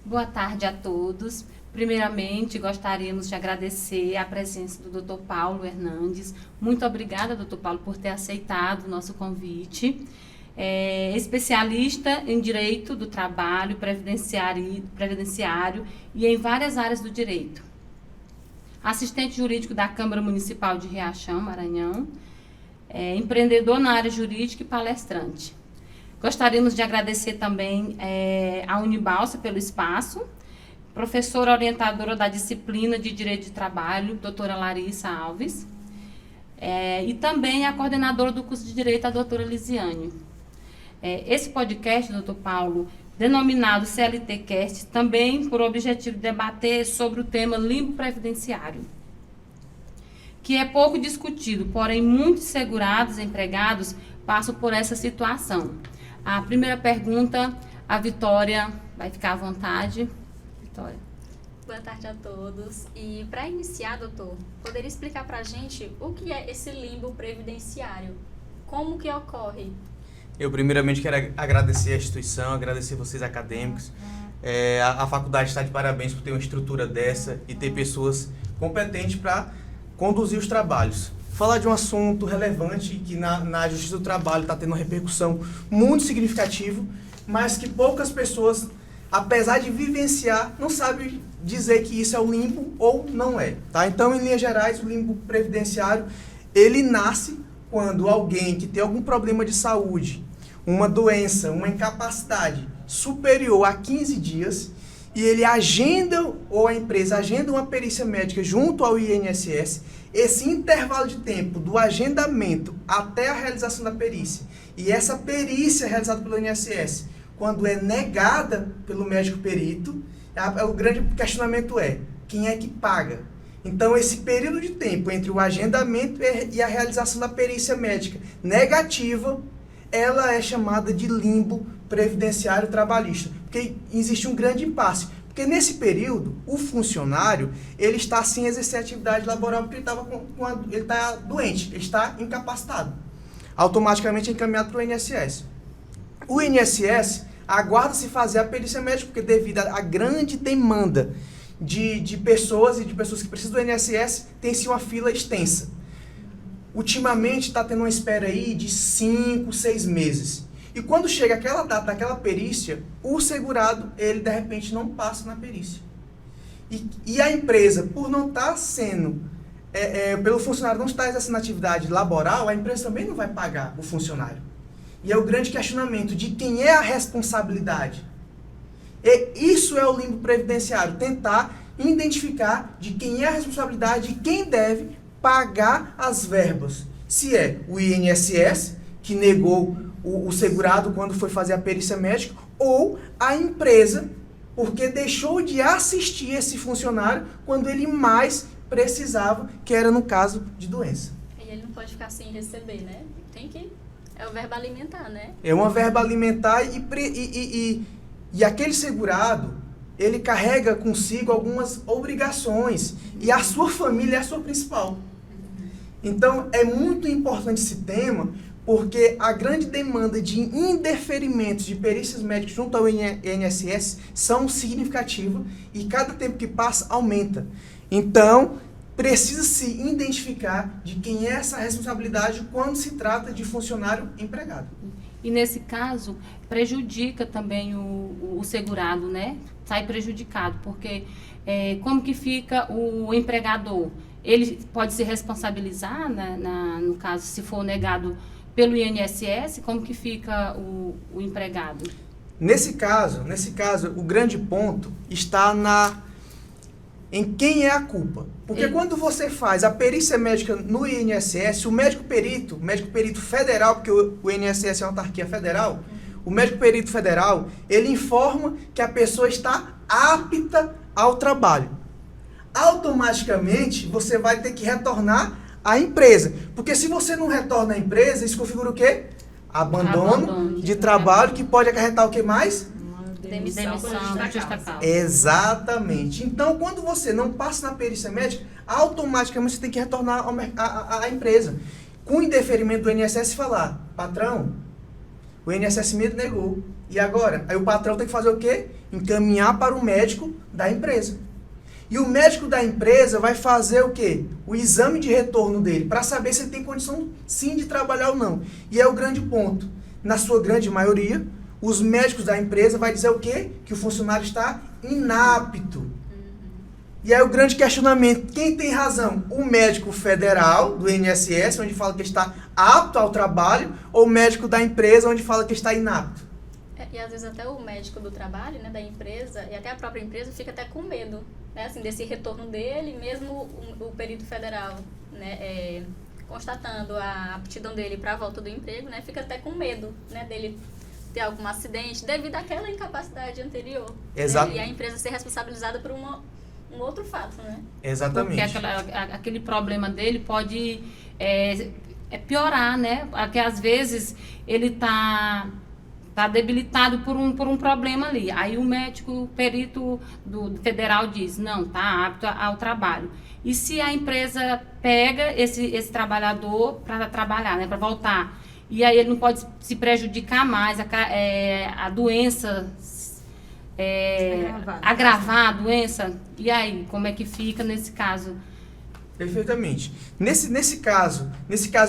Boa tarde a todos. Primeiramente, gostaríamos de agradecer a presença do Dr. Paulo Hernandes. Muito obrigada, Dr. Paulo, por ter aceitado o nosso convite. É especialista em Direito do Trabalho, previdenciário e em várias áreas do direito. Assistente jurídico da Câmara Municipal de Riachão, Maranhão. Empreendedor na área jurídica e palestrante. Gostaríamos de agradecer também a Unibalsa pelo espaço, professora orientadora da disciplina de Direito de Trabalho, doutora Larissa Alves, e também a coordenadora do curso de Direito, a doutora Lisiane. Esse podcast, doutor Paulo, denominado CLT-Cast, também por objetivo debater sobre o tema limbo previdenciário, que é pouco discutido, porém muitos segurados e empregados passam por essa situação. A primeira pergunta, a Vitória vai ficar à vontade. Vitória. Boa tarde a todos. E para iniciar, doutor, poderia explicar para a gente o que é esse limbo previdenciário? Como que ocorre? Eu primeiramente quero agradecer a instituição, agradecer vocês acadêmicos. A faculdade está de parabéns por ter uma estrutura dessa e ter pessoas competentes para conduzir os trabalhos. Falar de um assunto relevante que na Justiça do Trabalho está tendo uma repercussão muito significativa, mas que poucas pessoas, apesar de vivenciar, não sabem dizer que isso é o limbo ou não é. Tá? Então, em linhas gerais, o limbo previdenciário, ele nasce quando alguém que tem algum problema de saúde, uma doença, uma incapacidade superior a 15 dias, e ele agenda, ou a empresa agenda uma perícia médica junto ao INSS. Esse intervalo de tempo do agendamento até a realização da perícia, e essa perícia realizada pelo INSS, quando é negada pelo médico perito, o grande questionamento é, quem é que paga? Então, esse período de tempo entre o agendamento e a realização da perícia médica negativa, ela é chamada de limbo previdenciário trabalhista, porque existe um grande impasse. Porque nesse período, o funcionário, ele está sem exercer atividade laboral porque ele está doente, ele está incapacitado. Automaticamente é encaminhado para o INSS. O INSS aguarda-se fazer a perícia médica, porque devido à grande demanda de pessoas e de pessoas que precisam do INSS, tem-se uma fila extensa. Ultimamente está tendo uma espera aí de 5, 6 meses. E quando chega aquela data daquela perícia, o segurado, ele de repente não passa na perícia. E a empresa, por não estar sendo, pelo funcionário não estar exercendo atividade laboral, a empresa também não vai pagar o funcionário. E é o grande questionamento de quem é a responsabilidade. E isso é o limbo previdenciário, tentar identificar de quem é a responsabilidade e quem deve pagar as verbas. Se é o INSS, que negou o segurado quando foi fazer a perícia médica, ou a empresa, porque deixou de assistir esse funcionário quando ele mais precisava, que era no caso de doença. E ele não pode ficar sem receber, né? Tem que... É o verba alimentar, né? É uma verba alimentar e aquele segurado, ele carrega consigo algumas obrigações e a sua família é a sua principal. Então, é muito importante esse tema, porque a grande demanda de indeferimentos de perícias médicas junto ao INSS são significativas e cada tempo que passa aumenta. Então, precisa se identificar de quem é essa responsabilidade quando se trata de funcionário empregado. E nesse caso, prejudica também o segurado, né? Sai prejudicado, porque como que fica o empregador? Ele pode se responsabilizar, no caso, se for negado pelo INSS, como que fica o empregado? Nesse caso, o grande ponto está em quem é a culpa. Porque quando você faz a perícia médica no INSS, o médico perito federal, porque o INSS é uma autarquia federal, o médico perito federal, ele informa que a pessoa está apta ao trabalho. Automaticamente, você vai ter que retornar à empresa. Porque se você não retorna à empresa, isso configura o quê? Abandono de trabalho, que pode acarretar o que mais? Demissão por justa causa. Exatamente. Então, quando você não passa na perícia médica, automaticamente você tem que retornar à empresa. Com o indeferimento do INSS falar, patrão, o INSS me negou. E agora? Aí o patrão tem que fazer o quê? Encaminhar para o médico da empresa. E o médico da empresa vai fazer o quê? O exame de retorno dele, para saber se ele tem condição sim de trabalhar ou não. E é o grande ponto. Na sua grande maioria, os médicos da empresa vai dizer o quê? Que o funcionário está inapto. E aí o grande questionamento, quem tem razão? O médico federal do INSS, onde fala que está apto ao trabalho, ou o médico da empresa, onde fala que está inapto? E às vezes até o médico do trabalho, né, da empresa, e até a própria empresa fica até com medo, né, assim, desse retorno dele, mesmo o perito federal, né, constatando a aptidão dele para a volta do emprego, né, fica até com medo, né, dele ter algum acidente devido àquela incapacidade anterior. Exato. Né, e a empresa ser responsabilizada por um outro fato, né? Exatamente. Porque aquele problema dele pode piorar, né? Porque às vezes ele tá debilitado por um problema ali. Aí o médico, o perito do federal diz, não, tá apto ao trabalho. E se a empresa pega esse trabalhador para trabalhar, né, para voltar, e aí ele não pode se prejudicar mais, a doença, agravar a doença, e aí, como é que fica nesse caso? Perfeitamente. Nesse caso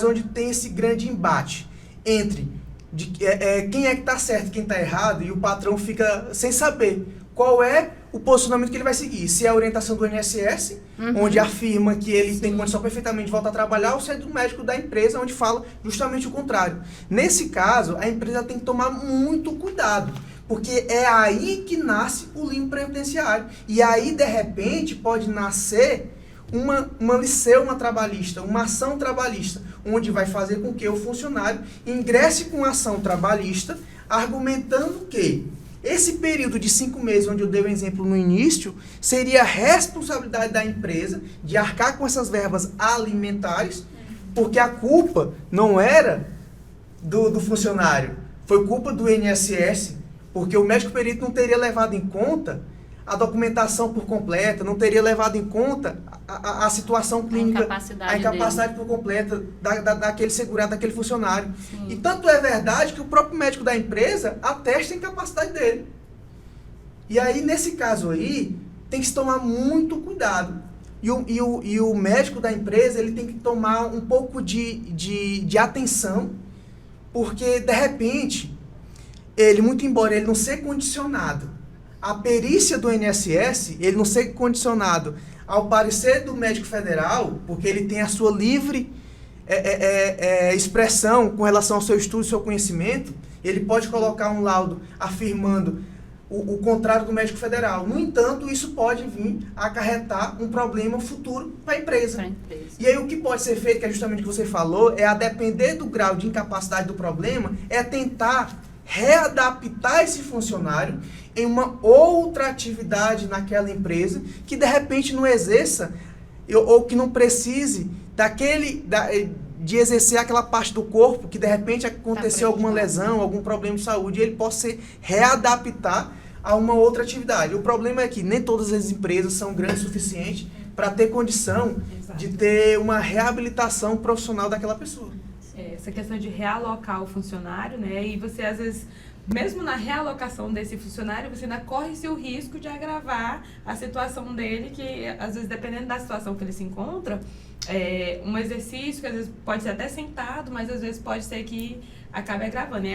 onde tem esse grande embate entre quem é que está certo, quem está errado, e o patrão fica sem saber qual é o posicionamento que ele vai seguir. Se é a orientação do INSS, onde afirma que ele tem condição perfeitamente de voltar a trabalhar, ou se é do médico da empresa, onde fala justamente o contrário. Nesse caso, a empresa tem que tomar muito cuidado, porque é aí que nasce o limbo previdenciário. E aí, de repente, pode nascer uma liceu trabalhista, uma ação trabalhista, onde vai fazer com que o funcionário ingresse com ação trabalhista, argumentando que esse período de 5 meses, onde eu dei o exemplo no início, seria responsabilidade da empresa de arcar com essas verbas alimentares, porque a culpa não era do funcionário, foi culpa do INSS, porque o médico perito não teria levado em conta a documentação por completa, não teria levado em conta a situação clínica, a incapacidade por completa daquele segurado, daquele funcionário. Sim. E tanto é verdade que o próprio médico da empresa atesta a incapacidade dele. E aí, nesse caso aí, tem que se tomar muito cuidado. E o médico da empresa, ele tem que tomar um pouco de atenção, porque, de repente, ele, muito embora ele não seja condicionado a perícia do INSS, ele não ser condicionado ao parecer do médico federal, porque ele tem a sua livre expressão com relação ao seu estudo, seu conhecimento, ele pode colocar um laudo afirmando o contrário do médico federal. No entanto, isso pode vir a acarretar um problema futuro para a empresa. E aí o que pode ser feito, que é justamente o que você falou, a depender do grau de incapacidade do problema, tentar readaptar esse funcionário em uma outra atividade naquela empresa que de repente não exerça ou que não precise de exercer aquela parte do corpo que de repente aconteceu alguma lesão, algum problema de saúde, e ele possa se readaptar a uma outra atividade. O problema é que nem todas as empresas são grandes o suficiente para ter condição de ter uma reabilitação profissional daquela pessoa. Essa questão de realocar o funcionário, né? E você, às vezes, mesmo na realocação desse funcionário, você ainda corre-se o risco de agravar a situação dele, que, às vezes, dependendo da situação que ele se encontra, um exercício que, às vezes, pode ser até sentado, mas, às vezes, pode ser que acabe agravando.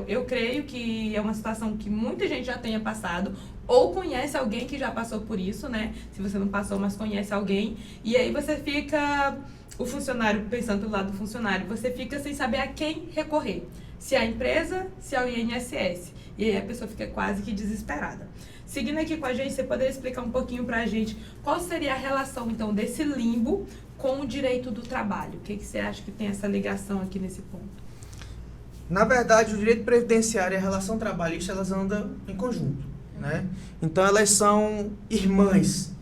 Eu creio que é uma situação que muita gente já tenha passado, ou conhece alguém que já passou por isso, né? Se você não passou, mas conhece alguém, e aí você fica... O funcionário, pensando pelo lado do funcionário, você fica sem saber a quem recorrer. Se é a empresa, se é o INSS. E aí a pessoa fica quase que desesperada. Seguindo aqui com a gente, você poderia explicar um pouquinho pra gente qual seria a relação, então, desse limbo com o direito do trabalho? O que você acha que tem essa ligação aqui nesse ponto? Na verdade, o direito previdenciário e a relação trabalhista, elas andam em conjunto, né? Então, elas são irmãs.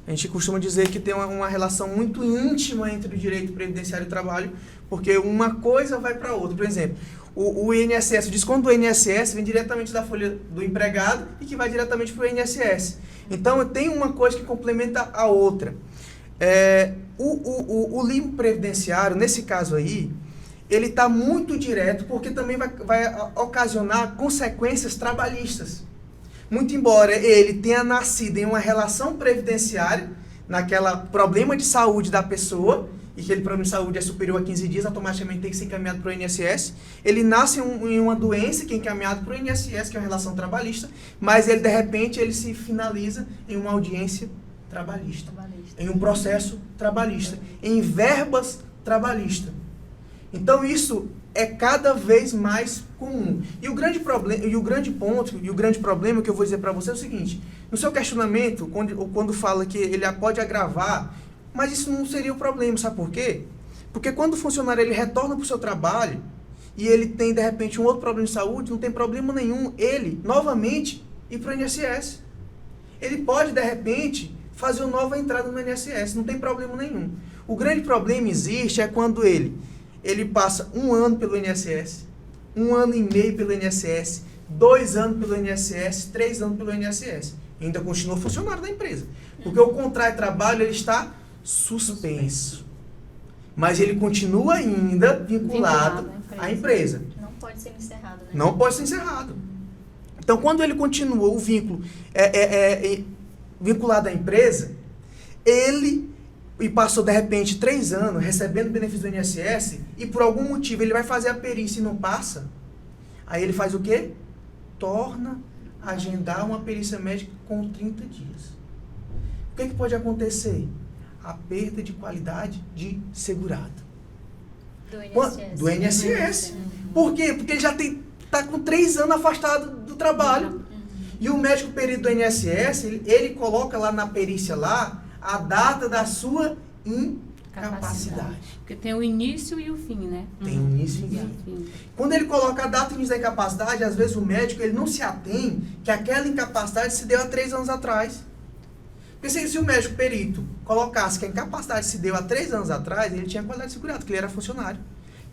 A gente costuma dizer que tem uma relação muito íntima entre o direito previdenciário e o trabalho, porque uma coisa vai para a outra. Por exemplo, o INSS, o desconto do INSS vem diretamente da folha do empregado e que vai diretamente para o INSS. Então, tem uma coisa que complementa a outra. O limbo previdenciário, nesse caso aí, ele está muito direto, porque também vai ocasionar consequências trabalhistas. Muito embora ele tenha nascido em uma relação previdenciária, naquela problema de saúde da pessoa, e que aquele problema de saúde é superior a 15 dias, automaticamente tem que ser encaminhado para o INSS. Ele nasce em uma doença que é encaminhado para o INSS, que é uma relação trabalhista, mas ele, de repente, ele se finaliza em uma audiência trabalhista, em um processo trabalhista, em verbas trabalhistas. Então, isso é cada vez mais comum. E o grande problema que eu vou dizer para você é o seguinte: no seu questionamento, quando fala que ele pode agravar, mas isso não seria o problema, sabe por quê? Porque quando o funcionário ele retorna para o seu trabalho e ele tem, de repente, um outro problema de saúde, não tem problema nenhum ele, novamente, ir para o INSS. Ele pode, de repente, fazer uma nova entrada no INSS, não tem problema nenhum. O grande problema existe é quando ele passa 1 ano pelo INSS, 1 ano e meio pelo INSS, 2 anos pelo INSS, 3 anos pelo INSS. E ainda continua funcionário da empresa. Porque o contrato de trabalho ele está suspenso. Mas ele continua ainda vinculado à empresa. Não pode ser encerrado, né? Não pode ser encerrado. Então, quando ele continua o vínculo vinculado à empresa, e passou, de repente, 3 anos recebendo benefício do INSS, e por algum motivo ele vai fazer a perícia e não passa, aí ele faz o quê? Torna a agendar uma perícia médica com 30 dias. O que pode acontecer? A perda de qualidade de segurado. Do INSS. Por quê? Porque ele já está com 3 anos afastado do trabalho. E o médico perito do INSS, ele coloca lá na perícia a data da sua incapacidade. Porque tem o início e o fim, né? Tem o início e o fim. Quando ele coloca a data e início da incapacidade, às vezes o médico ele não se atém que aquela incapacidade se deu há 3 anos atrás. Porque se o médico perito colocasse que a incapacidade se deu há 3 anos atrás, ele tinha qualidade de segurado, porque ele era funcionário.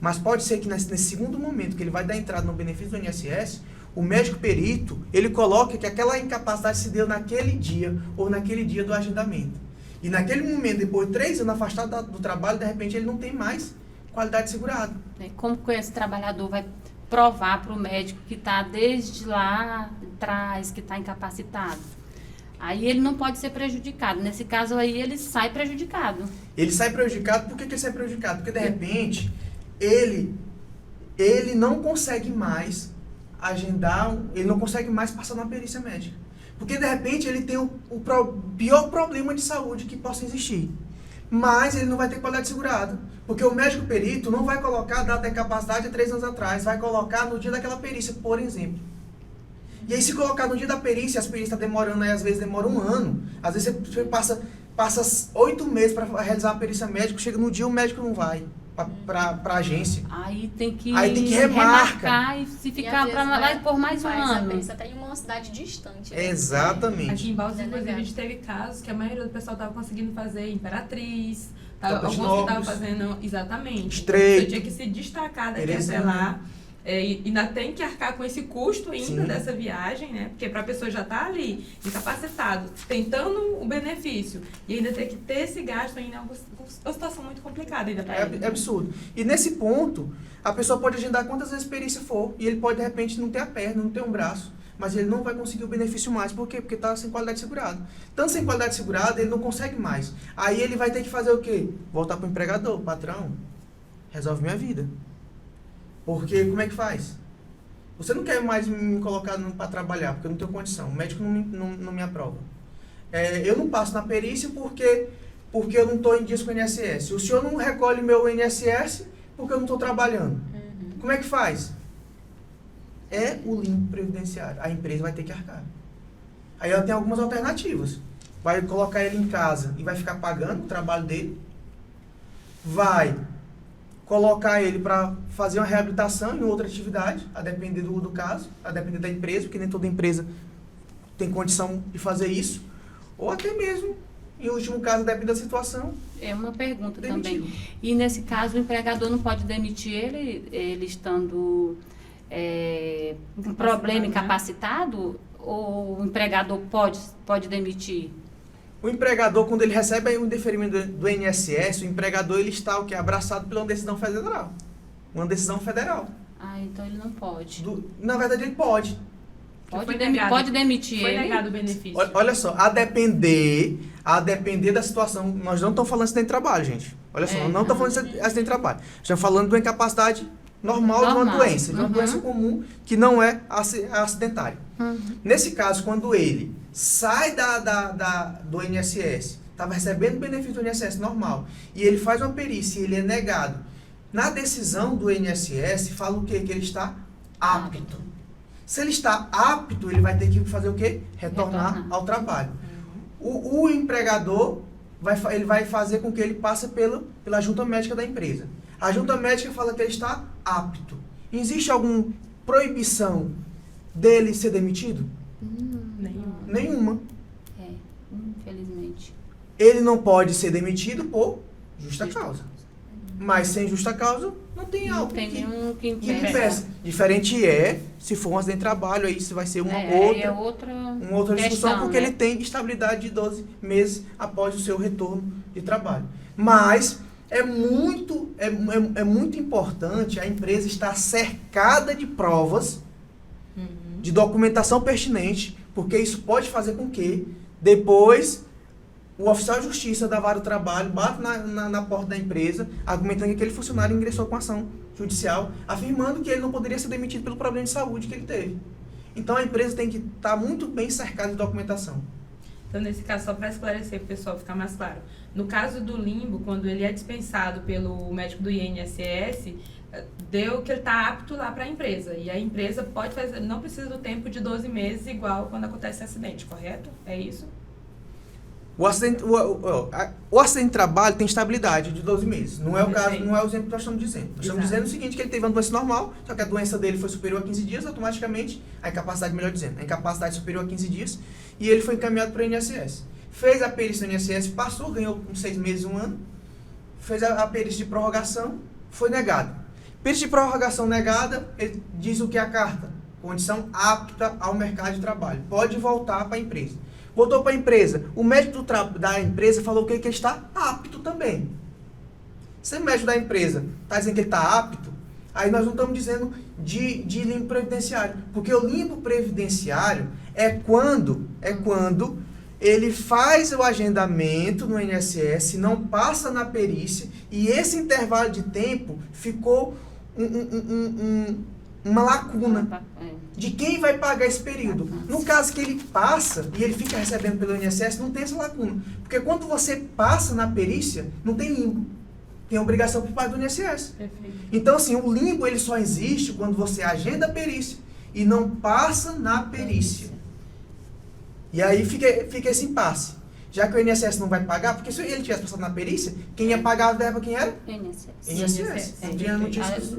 Mas pode ser que nesse segundo momento que ele vai dar entrada no benefício do INSS, o médico perito, ele coloca que aquela incapacidade se deu naquele dia, ou naquele dia do agendamento. E naquele momento, depois de 3 anos afastado do trabalho, de repente ele não tem mais qualidade de segurado. Como que esse trabalhador vai provar para o médico que está desde lá atrás, que está incapacitado? Aí ele não pode ser prejudicado. Nesse caso aí, ele sai prejudicado. Ele sai prejudicado, por que ele sai prejudicado? Porque, de repente, ele não consegue mais agendar, ele não consegue mais passar na perícia médica. Porque, de repente, ele tem o pior problema de saúde que possa existir. Mas ele não vai ter qualidade segurada. Porque o médico perito não vai colocar a data da incapacidade há 3 anos atrás, vai colocar no dia daquela perícia, por exemplo. E aí, se colocar no dia da perícia, as perícias estão demorando, aí, às vezes demora 1 ano. Às vezes você passa 8 meses para realizar uma perícia médica, chega no dia o médico não vai para a agência. Aí tem que remarcar e se ficar vai por mais um ano. Isso até em uma cidade distante. Né? Exatamente. Aqui em Balsas, inclusive, a gente teve casos que a maioria do pessoal estava conseguindo fazer Imperatriz, alguns que estavam fazendo exatamente. Estreito. Você tinha que se destacar daqui até lá. E ainda tem que arcar com esse custo ainda dessa viagem, né? Porque para a pessoa já estar ali, incapacitado, tentando o benefício, e ainda ter que ter esse gasto ainda é uma situação muito complicada ainda para ele. É absurdo. E nesse ponto, a pessoa pode agendar quantas vezes perícia for, e ele pode, de repente, não ter a perna, não ter um braço, mas ele não vai conseguir o benefício mais. Por quê? Porque está sem qualidade segurada. Tanto sem qualidade segurada, ele não consegue mais. Aí ele vai ter que fazer o quê? Voltar para o empregador. Patrão, resolve minha vida. Porque, como é que faz? Você não quer mais me colocar para trabalhar, porque eu não tenho condição. O médico não me aprova. Eu não passo na perícia porque eu não estou em dias com o INSS. O senhor não recolhe meu INSS porque eu não estou trabalhando. Como é que faz? É o limbo previdenciário. A empresa vai ter que arcar. Aí ela tem algumas alternativas. Vai colocar ele em casa e vai ficar pagando o trabalho dele. Vai colocar ele para fazer uma reabilitação em outra atividade, a depender do caso, a depender da empresa, porque nem toda empresa tem condição de fazer isso, ou até mesmo, em último caso, depende da situação. É uma pergunta demitir. Também. E nesse caso, o empregador não pode demitir ele estando com problema incapacitado, ou o empregador pode demitir? O empregador, quando ele recebe aí um deferimento do INSS, o empregador ele está o quê? Abraçado pela decisão federal. uma decisão federal. Ah, então ele não pode. Na verdade, ele pode. Pode demitir Foi ele. negado o benefício. Olha só, a depender da situação, nós não estamos falando de acidente de trabalho, gente. Olha só, nós não estamos falando de acidente de trabalho. Estamos falando de uma incapacidade normal. De uma doença. De uma doença comum que não é acidentária. Nesse caso, quando ele sai do INSS, estava recebendo benefício do INSS normal, e ele faz uma perícia e ele é negado, na decisão do INSS fala o quê? Que ele está apto. Se ele está apto, ele vai ter que fazer o quê? Retornar ao trabalho. O empregador, ele vai fazer com que ele passe pela junta médica da empresa. A junta médica fala que ele está apto. Existe alguma proibição dele ser demitido? Nenhuma. Infelizmente. Ele não pode ser demitido por justa causa. Mas sem justa causa, não tem algo Não tem nenhum que que impeça. impeça. Diferente se for um acidente de trabalho, aí isso vai ser uma outra discussão, questão, porque né? ele tem estabilidade de 12 meses após o seu retorno de trabalho. Mas é muito importante a empresa estar cercada de provas, de documentação pertinente, porque isso pode fazer com que depois o oficial de justiça da vara do trabalho bate na porta da empresa, argumentando que aquele funcionário ingressou com ação judicial, afirmando que ele não poderia ser demitido pelo problema de saúde que ele teve. Então a empresa tem que estar muito bem cercada de documentação. Então, nesse caso, só para esclarecer para o pessoal ficar mais claro, no caso do limbo, quando ele é dispensado pelo médico do INSS, deu que ele está apto lá para a empresa. E a empresa pode fazer, não precisa do tempo de 12 meses, igual quando acontece acidente, correto? É isso? O acidente de trabalho tem estabilidade de 12 meses. Não é o caso, não é o exemplo que nós estamos dizendo. Nós estamos dizendo o seguinte, que ele teve uma doença normal, só que a doença dele foi superior a 15 dias, automaticamente, a incapacidade superior a 15 dias, e ele foi encaminhado para o INSS. Fez a perícia no INSS, passou, ganhou uns 6 meses, 1 ano, fez a perícia de prorrogação, foi negado. Perícia de prorrogação negada, ele diz o que é a carta? Condição apta ao mercado de trabalho. Pode voltar para a empresa. Voltou para a empresa. O médico da empresa falou que ele está apto também. Se o médico da empresa está dizendo que ele está apto, aí nós não estamos dizendo de limbo previdenciário. Porque o limbo previdenciário é quando ele faz o agendamento no INSS, não passa na perícia, e esse intervalo de tempo ficou uma lacuna de quem vai pagar esse período. No caso que ele passa e ele fica recebendo pelo INSS, não tem essa lacuna. Porque quando você passa na perícia, não tem limbo. Tem obrigação por parte do INSS. Perfeito. Então, assim, o limbo ele só existe quando você agenda a perícia e não passa na perícia. E aí fica esse impasse. Já que o INSS não vai pagar, porque se ele tivesse passado na perícia, quem ia pagar a verba quem era? INSS. Não tinha Não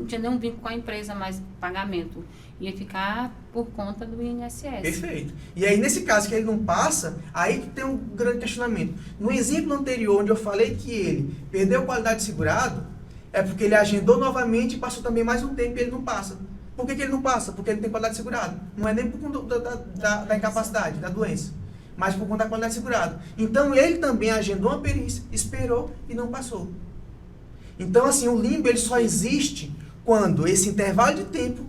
tinha nenhum vínculo com a empresa, mas pagamento. Ia ficar por conta do INSS. Perfeito. E aí, nesse caso que ele não passa, aí que tem um grande questionamento. No exemplo anterior, onde eu falei que ele perdeu qualidade de segurado, é porque ele agendou novamente e passou também mais um tempo e ele não passa. Por que ele não passa? Porque ele tem qualidade de segurado. Não é nem por conta da incapacidade, da doença, mas por conta da qualidade de segurado. Então, ele também agendou uma perícia, esperou e não passou. Então, assim, o limbo ele só existe quando esse intervalo de tempo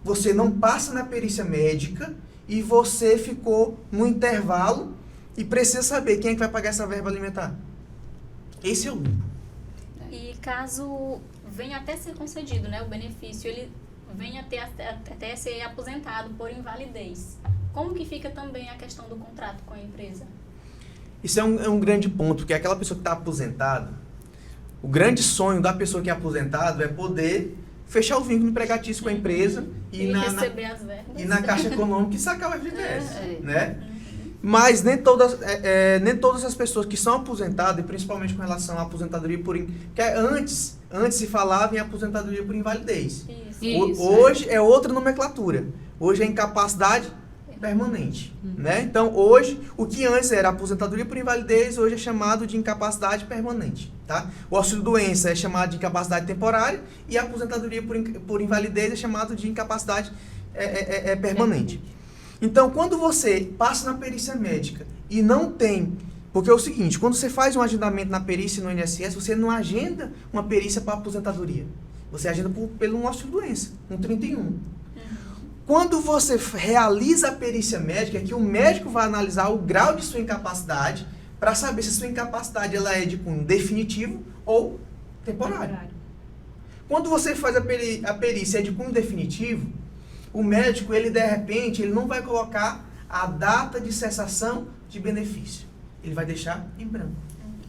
você não passa na perícia médica e você ficou no intervalo e precisa saber quem é que vai pagar essa verba alimentar. Esse é o limbo. E caso venha até ser concedido, né, o benefício, ele venha até ser aposentado por invalidez. Como que fica também a questão do contrato com a empresa? Isso é um grande ponto, porque aquela pessoa que está aposentada, o grande sonho da pessoa que é aposentado é poder fechar o vínculo empregatício com a empresa e receber as verbas. E na Caixa Econômica e sacar o FGTS, né? Mas nem todas as pessoas que são aposentadas, e principalmente com relação à aposentadoria por... Porque antes se falava em aposentadoria por invalidez. Isso. Hoje é outra nomenclatura. Hoje é incapacidade permanente, né? Então, hoje, o que antes era aposentadoria por invalidez, hoje é chamado de incapacidade permanente, tá? O auxílio-doença é chamado de incapacidade temporária e a aposentadoria por invalidez é chamado de incapacidade permanente. Então, quando você passa na perícia médica e não tem... Porque é o seguinte, quando você faz um agendamento na perícia no INSS, você não agenda uma perícia para aposentadoria. você agenda pelo auxílio-doença, 131. Quando você realiza a perícia médica, é que o médico vai analisar o grau de sua incapacidade para saber se a sua incapacidade ela é de cunho definitivo ou temporário. Quando você faz a perícia de cunho definitivo, o médico, ele de repente, ele não vai colocar a data de cessação de benefício. Ele vai deixar em branco.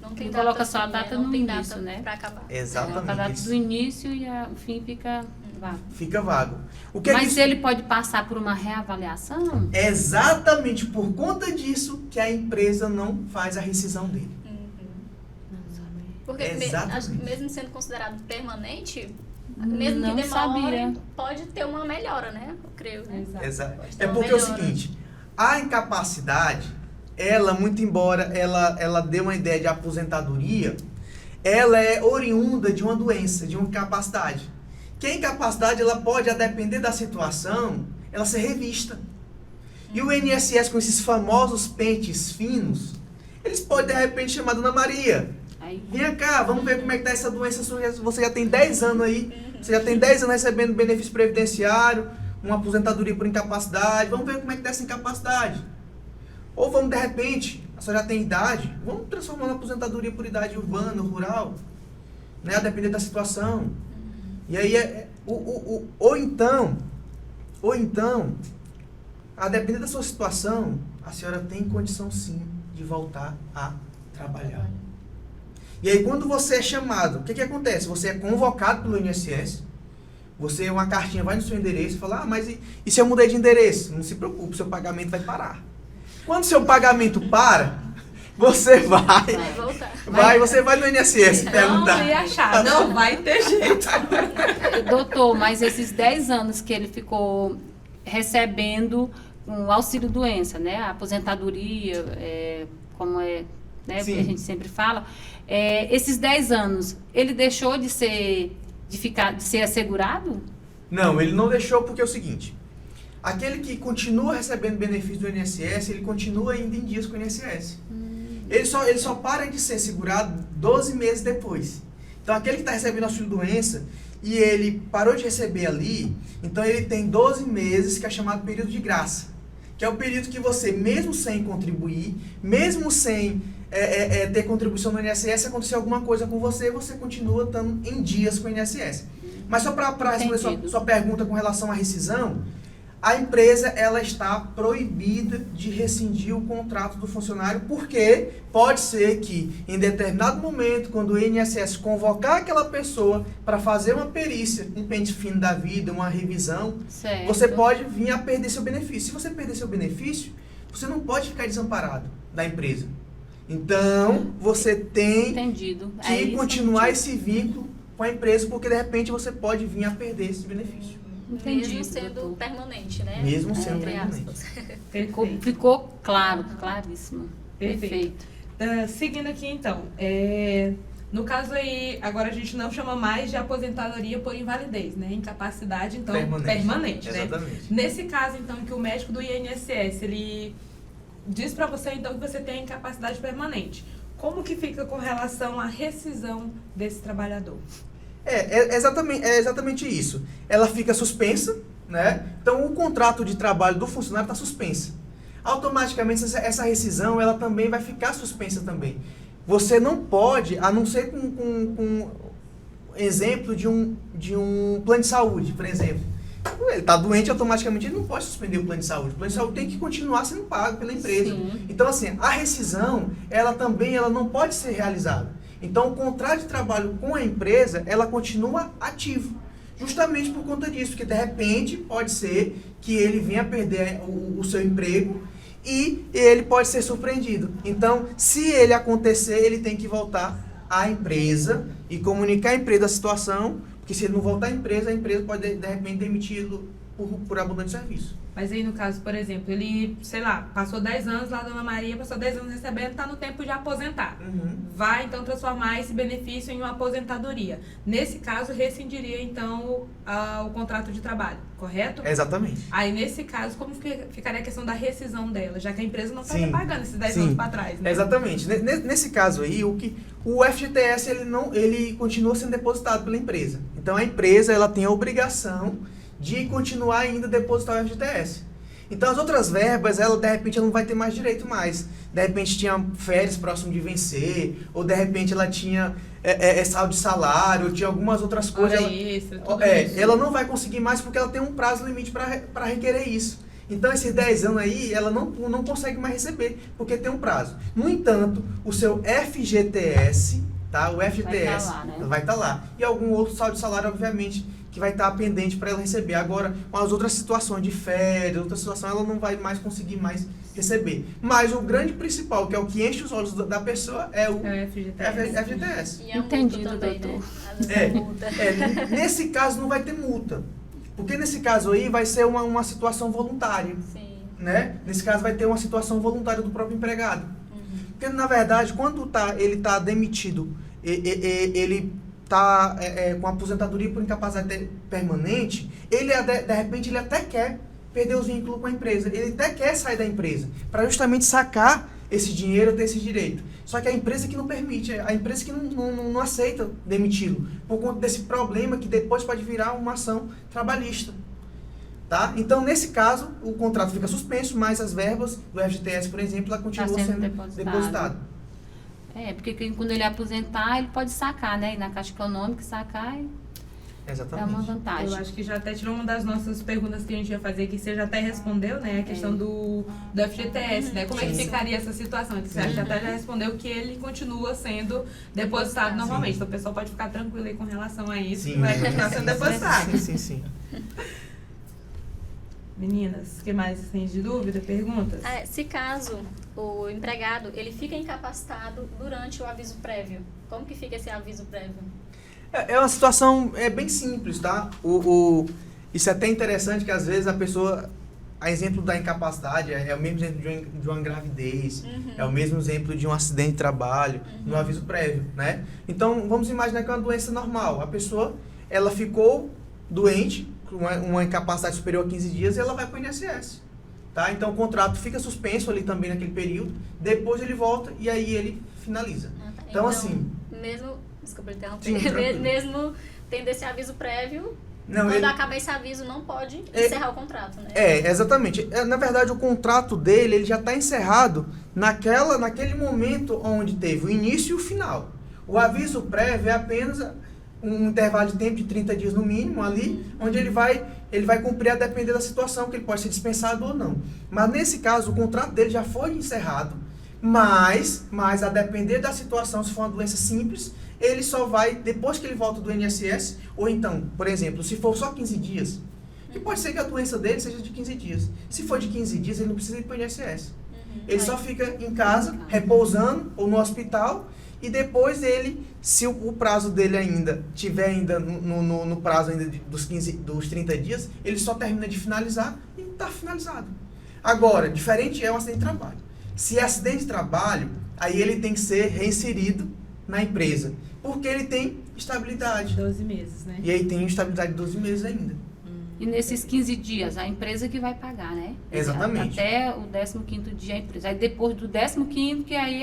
Não tem Ele data coloca só a assim, data não no tem início, data né? para acabar. Exatamente. A data Isso do início e o fim fica vago. fica vago. O que é que Mas isso- ele pode passar por uma reavaliação? É exatamente por conta disso que a empresa não faz a rescisão dele. Porque Exatamente. mesmo sendo considerado permanente, mesmo Não que demore, sabia. pode ter uma melhora, né? Eu creio, né? Exato. Pode ter É uma porque é o melhora. seguinte, a incapacidade, ela, muito embora ela dê uma ideia de aposentadoria, ela é oriunda de uma doença, de uma incapacidade. Que a incapacidade, ela pode, a depender da situação, ela ser revista. E o INSS, com esses famosos pentes finos, eles podem, de repente, chamar a Dona Maria. Aí, Vem cá, vamos ver como é que tá essa doença sua. Você já tem 10 anos aí, você já tem 10 anos recebendo benefício previdenciário, uma aposentadoria por incapacidade, vamos ver como é que tá essa incapacidade. Ou vamos, de repente, a senhora já tem idade, vamos transformar na aposentadoria por idade urbana, rural, né, a depender da situação. E aí, ou então, a depender da sua situação, a senhora tem condição sim de voltar a trabalhar. E aí, quando você é chamado, o que acontece? Você é convocado pelo INSS, uma cartinha vai no seu endereço e fala, mas e se eu mudei de endereço? Não se preocupe, seu pagamento vai parar. Quando seu pagamento para, você Vai voltar. você vai no INSS perguntar. Não ia achar, não vai ter jeito. doutor, mas esses 10 anos que ele ficou recebendo um auxílio-doença, né? A aposentadoria, como é, né? Sim. Que a gente sempre fala. Esses 10 anos, ele deixou de ser assegurado? Não, ele não deixou porque é o seguinte, aquele que continua recebendo benefício do INSS, ele continua ainda em dias com o INSS. Ele só para de ser segurado 12 meses depois. Então, aquele que está recebendo auxílio-doença e ele parou de receber ali, então ele tem 12 meses, que é chamado período de graça. Que é o período que você, mesmo sem contribuir, mesmo sem ter contribuição no INSS, se acontecer alguma coisa com você, você continua estando em dias com o INSS. Mas só para responder sua pergunta com relação à rescisão, a empresa ela está proibida de rescindir o contrato do funcionário, porque pode ser que, em determinado momento, quando o INSS convocar aquela pessoa para fazer uma perícia, um pente fino da vida, uma revisão, Certo. você pode vir a perder seu benefício. Se você perder seu benefício, você não pode ficar desamparado da empresa. Então, você tem Entendido. que isso, continuar entendi. esse vínculo com a empresa, porque de repente você pode vir a perder esse benefício. Entendido, Mesmo sendo doutor. permanente, né? Mesmo sendo Entre permanente. aspas. Perfeito. Ficou claro, claríssimo. Perfeito. Perfeito. Seguindo aqui, então, no caso aí, agora a gente não chama mais de aposentadoria por invalidez, né? Incapacidade, então, permanente, né? Exatamente. Nesse caso, então, que o médico do INSS, ele diz pra você, então, que você tem incapacidade permanente. Como que fica com relação à rescisão desse trabalhador? É exatamente isso. Ela fica suspensa, né? Então, o contrato de trabalho do funcionário está suspensa. Automaticamente, essa rescisão, ela também vai ficar suspensa também. Você não pode, a não ser com exemplo de um plano de saúde, por exemplo. Ele está doente, automaticamente ele não pode suspender o plano de saúde. O plano de saúde tem que continuar sendo pago pela empresa. Sim. Então, assim, a rescisão, ela não pode ser realizada. Então, o contrato de trabalho com a empresa, ela continua ativo. Justamente por conta disso, que de repente pode ser que ele venha a perder o seu emprego e ele pode ser surpreendido. Então, se ele acontecer, ele tem que voltar à empresa e comunicar à empresa a situação, porque se ele não voltar à empresa, a empresa pode de repente demiti-lo por abandono de serviço. Mas aí, no caso, por exemplo, ele, sei lá, passou 10 anos lá, Dona Maria, passou 10 anos recebendo, está no tempo de aposentar. Vai, então, transformar esse benefício em uma aposentadoria. Nesse caso, rescindiria, então, o contrato de trabalho, correto? Exatamente. Aí, nesse caso, como ficaria a questão da rescisão dela, já que a empresa não está Sim. pagando esses 10 Sim. anos para trás, né? Exatamente. Nesse caso aí, o FGTS ele continua sendo depositado pela empresa. Então a empresa ela tem a obrigação de continuar ainda a depositar o FGTS. Então as outras verbas, ela de repente ela não vai ter mais direito mais. De repente tinha férias próximo de vencer, ou de repente ela tinha saldo de salário, ou tinha algumas outras coisas. Hora extra, tudo isso. Ela não vai conseguir mais porque ela tem um prazo limite para requerer isso. Então esses 10 anos aí, ela não consegue mais receber, porque tem um prazo. No entanto, o seu FGTS, tá? O FGTS vai estar lá. E algum outro saldo de salário, obviamente, que vai estar pendente para ela receber. Agora, com as outras situações de férias, outra situação, ela não vai mais conseguir mais receber. Mas o grande principal, que é o que enche os olhos da pessoa, é o FGTS. E a Entendido, multa também, doutor. né? Às vezes multa. Nesse caso não vai ter multa. Porque nesse caso aí vai ser uma situação voluntária. Sim. Né? Nesse caso vai ter uma situação voluntária do próprio empregado. Porque, na verdade, quando ele está demitido, ele está com aposentadoria por incapacidade permanente, ele, de repente, ele até quer perder os vínculos com a empresa. Ele até quer sair da empresa, para justamente sacar esse dinheiro, ter esse direito. Só que a empresa que não permite, a empresa que não aceita demiti-lo, por conta desse problema que depois pode virar uma ação trabalhista. Tá? Então, nesse caso, o contrato fica suspenso, mas as verbas do FGTS, por exemplo, ela continua sendo depositada. Porque quando ele aposentar, ele pode sacar, né? Ir na Caixa Econômica, sacar e Exatamente. é uma vantagem. Eu acho que já até tirou uma das nossas perguntas que a gente ia fazer, que você já até respondeu, né? A questão do FGTS, né? Como é que ficaria essa situação? Que você já até já respondeu que ele continua sendo depositado normalmente. Então o pessoal pode ficar tranquilo aí com relação a isso, que vai continuar sendo depositado. Sim. Meninas, o que mais tem de dúvida, perguntas? Se caso o empregado ele fica incapacitado durante o aviso prévio, como que fica esse aviso prévio? É uma situação bem simples, tá? Isso é até interessante que às vezes a pessoa, a exemplo da incapacidade, é o mesmo exemplo de uma gravidez, é o mesmo exemplo de um acidente de trabalho, no aviso prévio, né? Então, vamos imaginar que é uma doença normal. A pessoa, ela ficou doente, com uma incapacidade superior a 15 dias, e ela vai para o INSS. Tá? Então, o contrato fica suspenso ali também naquele período, depois ele volta e aí ele finaliza. Tá. Então, assim... Desculpa interromper, mesmo tendo esse aviso prévio, quando acaba esse aviso, não pode encerrar o contrato, né? Exatamente. Na verdade, o contrato dele, ele já está encerrado naquele momento onde teve o início e o final. O aviso prévio é apenas um intervalo de tempo de 30 dias no mínimo ali, onde ele vai cumprir a depender da situação, que ele pode ser dispensado ou não. Mas nesse caso, o contrato dele já foi encerrado, mas a depender da situação, se for uma doença simples, ele só vai, depois que ele volta do INSS, ou então, por exemplo, se for só 15 dias, que pode ser que a doença dele seja de 15 dias. Se for de 15 dias, ele não precisa ir para o INSS. Ele só fica em casa, repousando, ou no hospital, e depois ele, se o prazo dele ainda tiver ainda no prazo ainda dos 30 dias, ele só termina de finalizar e está finalizado. Agora, diferente é um acidente de trabalho. Se é acidente de trabalho, aí ele tem que ser reinserido na empresa, porque ele tem estabilidade. 12 meses, né? E aí tem estabilidade de 12 meses ainda. E nesses 15 dias, a empresa que vai pagar, né? Exatamente. Até o 15º dia a empresa. Aí depois do 15º, que aí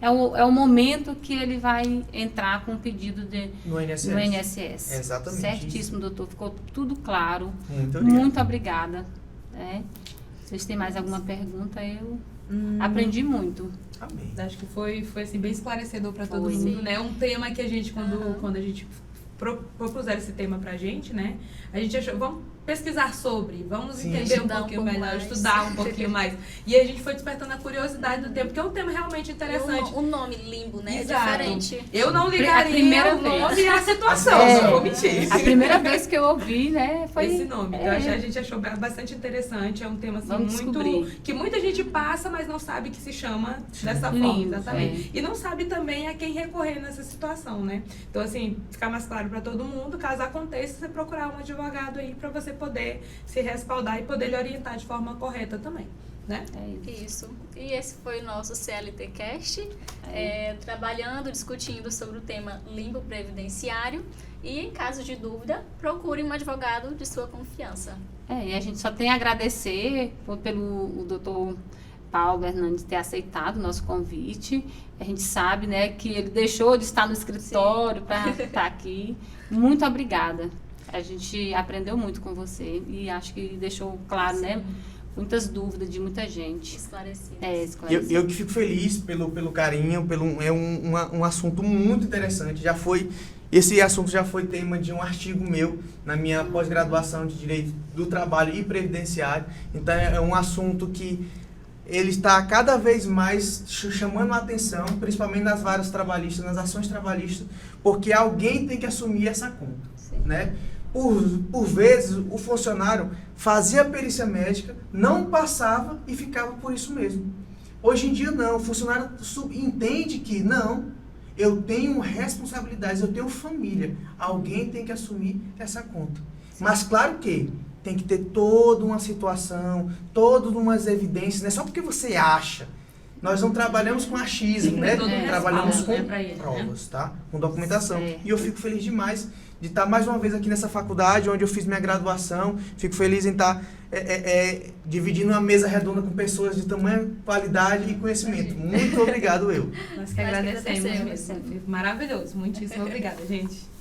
é o momento que ele vai entrar com o pedido no INSS. Exatamente. Certíssimo, doutor. Ficou tudo claro. Muito obrigado. Muito obrigada. Vocês têm mais alguma pergunta? Eu aprendi muito. Amém. Acho que foi assim, bem esclarecedor para todo mundo, sim. né? Um tema que a gente, quando a gente propuseram esse tema pra gente, né? A gente achou, vamos pesquisar sobre, vamos entender um pouquinho melhor, estudar um pouquinho mais. E a gente foi despertando a curiosidade do tema, porque é um tema realmente interessante. O nome limbo, né? Exato. É diferente. Eu não ligaria o nome e a situação, não vou mentir. A primeira vez que eu ouvi, né, foi esse nome. Então, a gente achou bastante interessante, é um tema assim, Vamos descobrir. que muita gente passa, mas não sabe que se chama dessa Limbo, forma, exatamente. E não sabe também a quem recorrer nessa situação, né? Então, assim, ficar mais claro para todo mundo, caso aconteça, você procurar um advogado aí para você poder se respaldar e poder lhe orientar de forma correta também, né? Isso. E esse foi o nosso CLT Cast, trabalhando, discutindo sobre o tema limbo previdenciário. E em caso de dúvida, procure um advogado de sua confiança. E a gente só tem a agradecer pelo doutor Paulo Hernandes ter aceitado o nosso convite. A gente sabe, né, que ele deixou de estar no escritório para estar aqui. Muito obrigada. A gente aprendeu muito com você e acho que deixou claro, né, muitas dúvidas de muita gente. Esclarecido. Esclarecido. Eu que fico feliz pelo carinho, é um assunto muito interessante. Esse assunto já foi tema de um artigo meu na minha pós-graduação de Direito do Trabalho e Previdenciário. Então é um assunto que ele está cada vez mais chamando a atenção, principalmente nas varas trabalhistas, nas ações trabalhistas, porque alguém tem que assumir essa conta, né? Por vezes, o funcionário fazia a perícia médica, não passava e ficava por isso mesmo. Hoje em dia, não. O funcionário entende que, não, eu tenho responsabilidades, eu tenho família. Alguém tem que assumir essa conta. Mas, claro que tem que ter toda uma situação, todas umas evidências, não é só porque você acha. Nós não trabalhamos com achismo, né? Trabalhamos com provas, tá? Com documentação. E eu fico feliz demais de estar mais uma vez aqui nessa faculdade, onde eu fiz minha graduação. Fico feliz em estar dividindo uma mesa redonda com pessoas de tamanha qualidade e conhecimento. Muito obrigado, eu. Nós que agradecemos. Maravilhoso. Muitíssimo obrigada, gente.